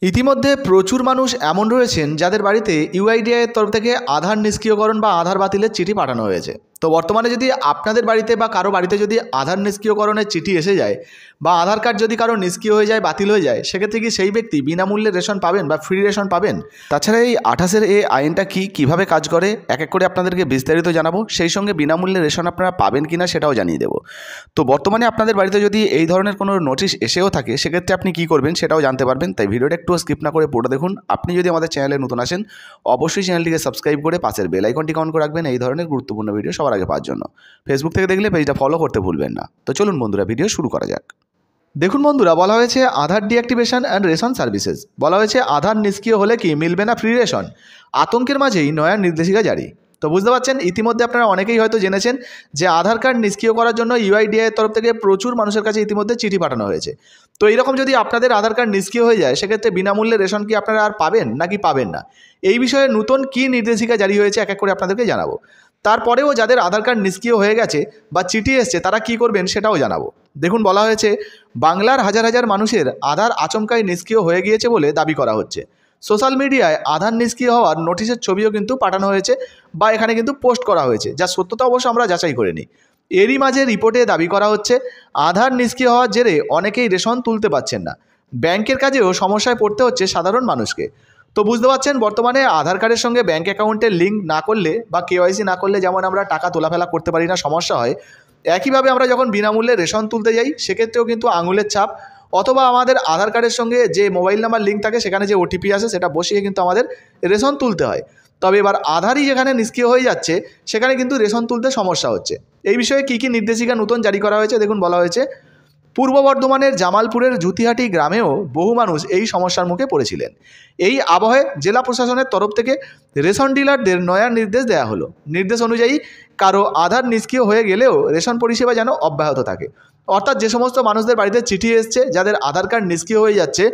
ইতিমধ্যে প্রচুর মানুষ এমন রয়েছেন যাদের বাড়িতে ইউআইডিআইয়ের তরফ থেকে আধার নিষ্ক্রিয়করণ বা আধার বাতিলের চিঠি পাঠানো হয়েছে। তো বর্তমানে যদি আপনাদের বাড়িতে বা কারো বাড়িতে যদি আধার নিষ্ক্রিয়করণের চিঠি এসে যায় বা আধার কার্ড যদি কারো নিষ্ক্রিয় হয়ে যায়, বাতিল হয়ে যায়, সেক্ষেত্রে কি সেই ব্যক্তি বিনামূল্যে রেশন পাবেন বা ফ্রি রেশন পাবেন? তাছাড়া এই 28-এর এই আইনটা কীভাবে কাজ করে এক এক করে আপনাদেরকে বিস্তারিত জানাবো। সেই সঙ্গে বিনামূল্যে রেশন আপনারা পাবেন কিনা সেটাও জানিয়ে দেবো। তো বর্তমানে আপনাদের বাড়িতে যদি এই ধরনের কোনো নোটিশ এসেও থাকে সেক্ষেত্রে আপনি কী করবেন সেটাও জানতে পারবেন। তাই ভিডিওটা একটু স্কিপ না করে পুরো দেখুন। আপনি যদি আমাদের চ্যানেলে নতুন আসেন অবশ্যই চ্যানেলটিকে সাবস্ক্রাইব করে পাশের বেল আইকনটি অন করে রাখবেন এই ধরনের গুরুত্বপূর্ণ ভিডিও সবার আগে পাওয়ার জন্য। ফেসবুক থেকে দেখলে পেজটা ফলো করতে ভুলবেন না। তো চলুন বন্ধুরা, ভিডিও শুরু করা যাক। দেখুন বন্ধুরা, বলা হয়েছে আধার ডিঅ্যাক্টিভেশন অ্যান্ড রেশন সার্ভিসেস। বলা হয়েছে আধার নিষ্ক্রিয় হলে কি মিলবে না ফ্রি রেশন? আতঙ্কের মাঝেই নয়া নির্দেশিকা জারি। তো বুঝতে পারছেন, ইতিমধ্যে আপনারা অনেকেই হয়তো জেনেছেন যে আধার কার্ড নিষ্ক্রিয় করার জন্য ইউআইডিআইয়ের তরফ থেকে প্রচুর মানুষের কাছে ইতিমধ্যে চিঠি পাঠানো হয়েছে। তো এইরকম যদি আপনাদের আধার কার্ড নিষ্ক্রিয় হয়ে যায় সেক্ষেত্রে বিনামূল্যে রেশন কি আপনারা আর পাবেন নাকি পাবেন না? এই বিষয়ে নতুন কী নির্দেশিকা জারি হয়েছে এক এক করে আপনাদেরকে জানাবো। তারপরেও যাদের আধার কার্ড নিষ্ক্রিয় হয়ে গেছে বা চিঠি এসছে তারা কি করবেন সেটাও জানাবো। দেখুন, বলা হয়েছে বাংলার হাজার হাজার মানুষের আধার আচমকাই নিষ্ক্রিয় হয়ে গিয়েছে বলে দাবি করা হচ্ছে। সোশ্যাল মিডিয়ায় আধার নিষ্ক্রিয় হওয়ার নোটিশের ছবিও কিন্তু পাঠানো হয়েছে বা এখানে কিন্তু পোস্ট করা হয়েছে, যা সত্যতা অবশ্য আমরা যাচাই করে নিই। এরই মাঝে রিপোর্টে দাবি করা হচ্ছে আধার নিষ্ক্রিয় হওয়ার জেরে অনেকেই রেশন তুলতে পারছেন না। ব্যাংকের কাজেও সমস্যায় পড়তে হচ্ছে সাধারণ মানুষকে। তো বুঝতে পারছেন, বর্তমানে আধার কার্ডের সঙ্গে ব্যাঙ্ক অ্যাকাউন্টের লিঙ্ক না করলে বা কেওয়াইসি না করলে যেমন আমরা টাকা তোলাফেলা করতে পারি না, সমস্যা হয়, একইভাবে আমরা যখন বিনামূল্যে রেশন তুলতে যাই সেক্ষেত্রেও কিন্তু আঙুলের ছাপ অথবা আমাদের আধার কার্ডের সঙ্গে যে মোবাইল নাম্বার লিঙ্ক থাকে সেখানে যে ওটিপি আসে সেটা বসিয়ে কিন্তু আমাদের রেশন তুলতে হয়। তবে এবার আধারই যেখানে নিষ্ক্রিয় হয়ে যাচ্ছে সেখানে কিন্তু রেশন তুলতে সমস্যা হচ্ছে। এই বিষয়ে কী কী নির্দেশিকা নতুন জারি করা হয়েছে দেখুন। বলা হয়েছে পূর্ব বর্ধমানের জামালপুরের জুতিহাটি গ্রামেও বহু মানুষ এই সমস্যার মুখে পড়েছিলেন। এই আবহে জেলা প্রশাসনের তরফ থেকে রেশন ডিলারদের নয়া নির্দেশ দেওয়া হলো। নির্দেশ অনুযায়ী কারো আধার নিষ্ক্রিয় হয়ে গেলেও রেশন পরিষেবা যেন অব্যাহত থাকে। অর্থাৎ যে সমস্ত মানুষদের বাড়িতে চিঠি এসছে যাদের আধার কার্ড নিষ্ক্রিয় হয়ে যাচ্ছে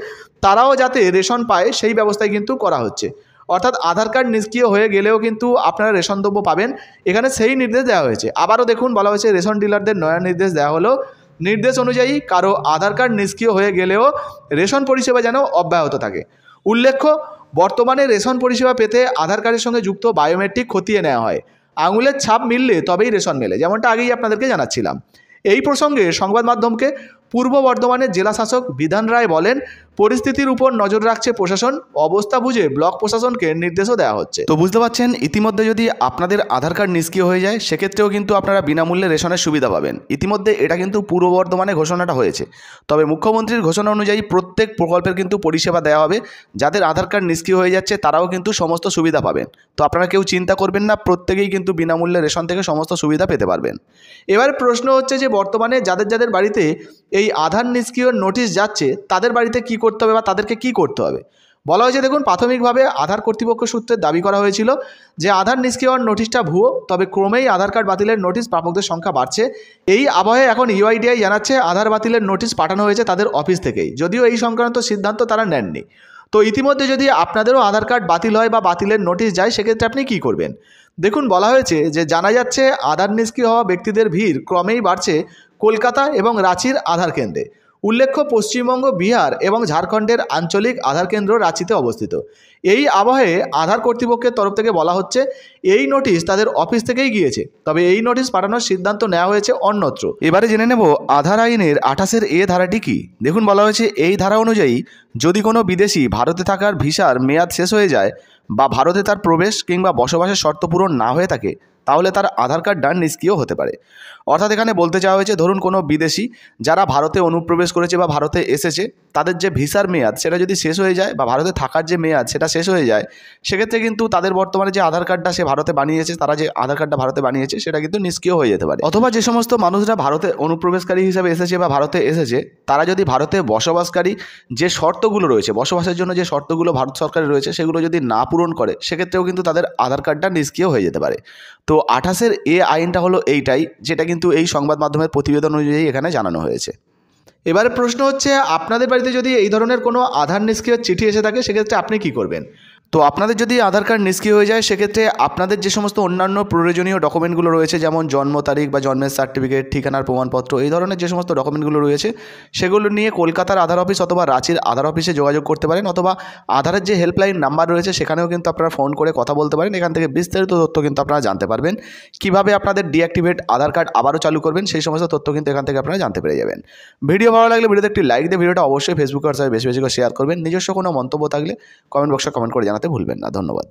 তারাও যাতে রেশন পায় সেই ব্যবস্থাই কিন্তু করা হচ্ছে। অর্থাৎ আধার কার্ড নিষ্ক্রিয় হয়ে গেলেও কিন্তু আপনারা রেশন দ্রব্য পাবেন, এখানে সেই নির্দেশ দেওয়া হয়েছে। আবারও দেখুন, বলা হয়েছে রেশন ডিলারদের নয়া নির্দেশ দেওয়া হলো। নির্দেশ অনুযায়ী কারো আধার কার্ড নিষ্ক্রিয় হয়ে গেলেও রেশন পরিষেবা যেন অব্যাহত থাকে। উল্লেখ্য, বর্তমানে রেশন পরিষেবা পেতে আধার কার্ডের সঙ্গে যুক্ত বায়োমেট্রিক খতিয়ে নেওয়া হয়। আঙুলের ছাপ মিললে তবেই রেশন মেলে, যেমনটা আগেই আপনাদেরকে জানাচ্ছিলাম। এই প্রসঙ্গে সংবাদ মাধ্যমকে পূর্ব বর্ধমানের জেলাশাসক বিধান রায় বলেন, পরিস্থিতির উপর নজর রাখছে প্রশাসন, অবস্থা বুঝে ব্লক প্রশাসনকে নির্দেশও দেওয়া হচ্ছে। তো বুঝতে পারছেন, ইতিমধ্যে যদি আপনাদের আধার কার্ড নিষ্ক্রিয় হয়ে যায় সেক্ষেত্রেও কিন্তু আপনারা বিনামূল্যে রেশনের সুবিধা পাবেন। ইতিমধ্যে এটা কিন্তু পূর্ব বর্ধমানে ঘোষণাটা হয়েছে। তবে মুখ্যমন্ত্রীর ঘোষণা অনুযায়ী প্রত্যেক প্রকল্পের কিন্তু পরিষেবা দেওয়া হবে। যাদের আধার কার্ড নিষ্ক্রিয় হয়ে যাচ্ছে তারাও কিন্তু সমস্ত সুবিধা পাবেন। তো আপনারা কেউ চিন্তা করবেন না, প্রত্যেকেই কিন্তু বিনামূল্যে রেশন থেকে সমস্ত সুবিধা পেতে পারবেন। এবার প্রশ্ন হচ্ছে যে বর্তমানে যাদের যাদের বাড়িতে এই আধার নিষ্ক্রিয় নোটিশ যাচ্ছে তাদের বাড়িতে কি করতে হবে বা তাদেরকে কি করতে হবে। বলা হয়েছে দেখুন, প্রাথমিকভাবে আধার কর্তৃপক্ষ সূত্রে দাবি করা হয়েছিল যে আধার নিষ্ক্রিয় হওয়ার নোটিশটা ভুয়ো, তবে ক্রমেই আধার কার্ড বাতিলের নোটিশ প্রাপকদের সংখ্যা বাড়ছে। এই আবহে এখন ইউআইডিআই জানাচ্ছে আধার বাতিলের নোটিশ পাঠানো হয়েছে তাদের অফিস থেকেই, যদিও এই সংক্রান্ত সিদ্ধান্ত তারা নেননি। তো ইতিমধ্যে যদি আপনাদেরও আধার কার্ড বাতিল হয় বা বাতিলের নোটিশ যায় সেক্ষেত্রে আপনি কী করবেন দেখুন। বলা হয়েছে যে জানা যাচ্ছে আধার নিষ্ক্রিয় হওয়া ব্যক্তিদের ভিড় ক্রমেই বাড়ছে কলকাতা এবং রাঁচির আধার কেন্দ্রে। উল্লেখ্য, পশ্চিমবঙ্গ, বিহার এবং ঝাড়খণ্ডের আঞ্চলিক আধার কেন্দ্র রাঁচিতে অবস্থিত। এই আবহে আধার কর্তৃপক্ষের তরফ থেকে বলা হচ্ছে এই নোটিশ তাদের অফিস থেকেই গিয়েছে, তবে এই নোটিশ পাঠানোর সিদ্ধান্ত নেওয়া হয়েছে অন্যত্র। এবারে জেনে নেব আধার আইনের 28-এর এ ধারাটি কি। দেখুন, বলা হয়েছে এই ধারা অনুযায়ী যদি কোনো বিদেশি ভারতে থাকার ভিসার মেয়াদ শেষ হয়ে যায় বা ভারতে তার প্রবেশ কিংবা বসবাসের শর্ত পূরণ না হয়ে থাকে তাহলে তার আধার কার্ডটা নিষ্ক্রিয় হতে পারে। অর্থাৎ এখানে বলতে চাওয়া হয়েছে ধরুন কোনো বিদেশি যারা ভারতে অনুপ্রবেশ করেছে বা ভারতে এসেছে তাদের যে ভিসার মেয়াদ সেটা যদি শেষ হয়ে যায় বা ভারতে থাকার যে মেয়াদ সেটা শেষ হয়ে যায় সেক্ষেত্রে কিন্তু তাদের বর্তমানে যে আধার কার্ডটা সে ভারতে বানিয়েছে, তারা যে আধার কার্ডটা ভারতে বানিয়েছে সেটা কিন্তু নিষ্ক্রিয় হয়ে যেতে পারে। অথবা যে সমস্ত মানুষরা ভারতে অনুপ্রবেশকারী হিসেবে এসেছে বা ভারতে এসেছে তারা যদি ভারতে বসবাসকারী যে শর্তগুলো রয়েছে, বসবাসের জন্য যে শর্তগুলো ভারত সরকারের রয়েছে সেগুলো যদি না পূরণ করে সেক্ষেত্রেও কিন্তু তাদের আধার কার্ডটা নিষ্ক্রিয় হয়ে যেতে পারে। তো 28-এর এ আইনটা হলো এইটাই, যেটা কিন্তু এই সংবাদ মাধ্যমের প্রতিবেদন অনুযায়ী এখানে জানানো হয়েছে। এবারে প্রশ্ন হচ্ছে আপনাদের বাড়িতে যদি এই ধরনের কোনো আধার নিষ্ক্রিয় চিঠি এসে থাকে সেক্ষেত্রে আপনি কি করবেন। তো আপনাদের যদি আধার কার্ড নিষ্ক্রিয় হয়ে যায় সেক্ষেত্রে আপনাদের যে সমস্ত অন্যান্য প্রয়োজনীয় ডকুমেন্টগুলো রয়েছে, যেমন জন্ম তারিখ বা জন্মের সার্টিফিকেট, ঠিকানার প্রমাণপত্র, এই ধরনের যে সমস্ত ডকুমেন্টগুলো রয়েছে সেগুলো নিয়ে কলকাতার আধার অফিস অথবা রাঁচির আধার অফিসে যোগাযোগ করতে পারেন, অথবা আধারের যে হেল্পলাইন নাম্বার রয়েছে সেখানেও কিন্তু আপনারা ফোন করে কথা বলতে পারেন। এখান থেকে বিস্তারিত তথ্য কিন্তু আপনারা জানতে পারবেন, কীভাবে আপনাদের ডিঅ্যাক্টিভেট আধার কার্ড আবারও চালু করবেন সেই সমস্ত তথ্য কিন্তু এখান থেকে আপনারা জানতে পেরে যাবেন। ভিডিও ভালো লাগলে ভিডিওতে একটি লাইক দিয়ে ভিডিওটা অবশ্যই ফেসবুকে আর বেশি বেশি করে শেয়ার করবেন। নিজস্ব কোনো মন্তব্য থাকলে কমেন্ট বক্সে কমেন্ট করে জানাতে ভুলবেন না। ধন্যবাদ।